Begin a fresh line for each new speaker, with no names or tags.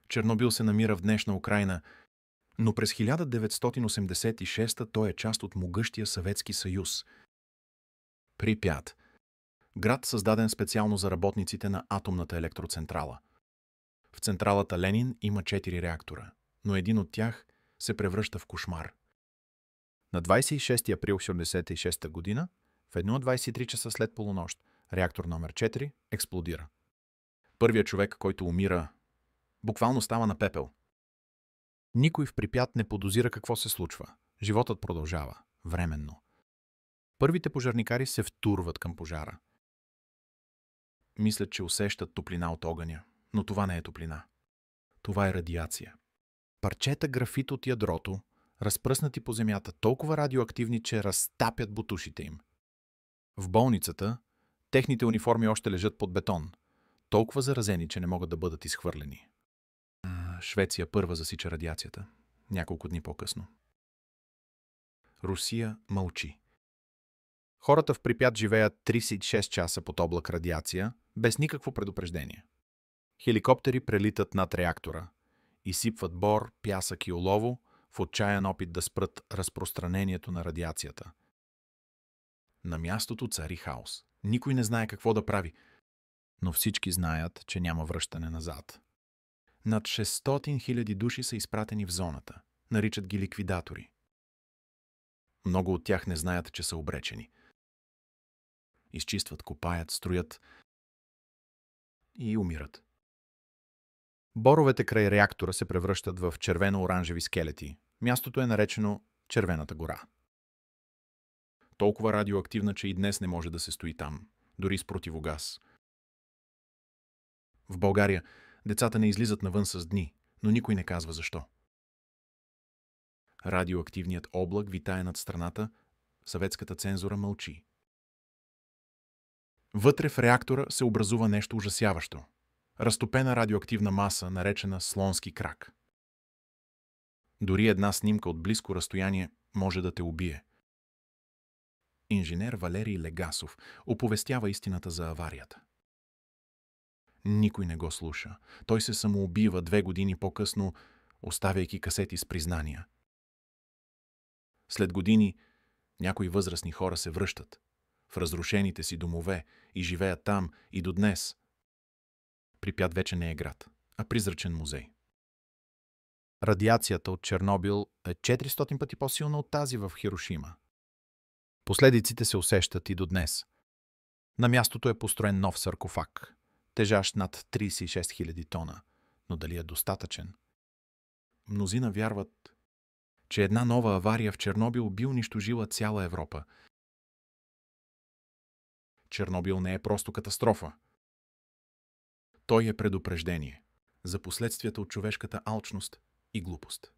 Чернобил се намира в днешна Украйна, но през 1986 той е част от могъщия Съветски съюз. Припят. Град, създаден специално за работниците на атомната електроцентрала. В централата Ленин има 4 реактора, но един от тях се превръща в кошмар.
На 26 април 1986 година, в 1:23 часа след полунощ, реактор номер 4 експлодира.
Първият човек, който умира, буквално става на пепел.
Никой в Припят не подозира какво се случва. Животът продължава. Временно. Първите пожарникари се втурват към пожара.
Мислят, че усещат топлина от огъня, но това не е топлина. Това е радиация.
Парчета графит от ядрото, разпръснати по земята, толкова радиоактивни, че разтапят бутушите им. В болницата техните униформи още лежат под бетон, толкова заразени, че не могат да бъдат изхвърлени.
Швеция първа засича радиацията. Няколко дни по-късно. Русия мълчи.
Хората в Припят живеят 36 часа под облак радиация, без никакво предупреждение. Хеликоптери прелитат над реактора, изсипват бор, пясък и олово в отчаян опит да спрат разпространението на радиацията.
На мястото цари хаос. Никой не знае какво да прави,
но всички знаят, че няма връщане назад.
Над 600 000 души са изпратени в зоната. Наричат ги ликвидатори. Много от тях не знаят, че са обречени. Изчистват, копаят, строят и умират.
Боровете край реактора се превръщат в червено-оранжеви скелети. Мястото е наречено Червената гора.
Толкова радиоактивна, че и днес не може да се стои там, дори с противогаз. В България децата не излизат навън с дни, но никой не казва защо. Радиоактивният облак витае над страната, съветската цензура мълчи. Вътре в реактора се образува нещо ужасяващо. Разтопена радиоактивна маса, наречена слонски крак. Дори една снимка от близко разстояние може да те убие. Инженер Валерий Легасов оповестява истината за аварията. Никой не го слуша. Той се самоубива 2 години по-късно, оставяйки касети с признания. След години някои възрастни хора се връщат в разрушените си домове и живеят там и до днес. Припят вече не е град, а призрачен музей.
Радиацията от Чернобил е 400 пъти по-силна от тази в Хирошима. Последиците се усещат и до днес. На мястото е построен нов саркофаг, тежащ над 36 000 тона, но дали е достатъчен?
Мнозина вярват, че една нова авария в Чернобил би унищожила цяла Европа. Чернобил не е просто катастрофа. Той е предупреждение за последствията от човешката алчност и глупост.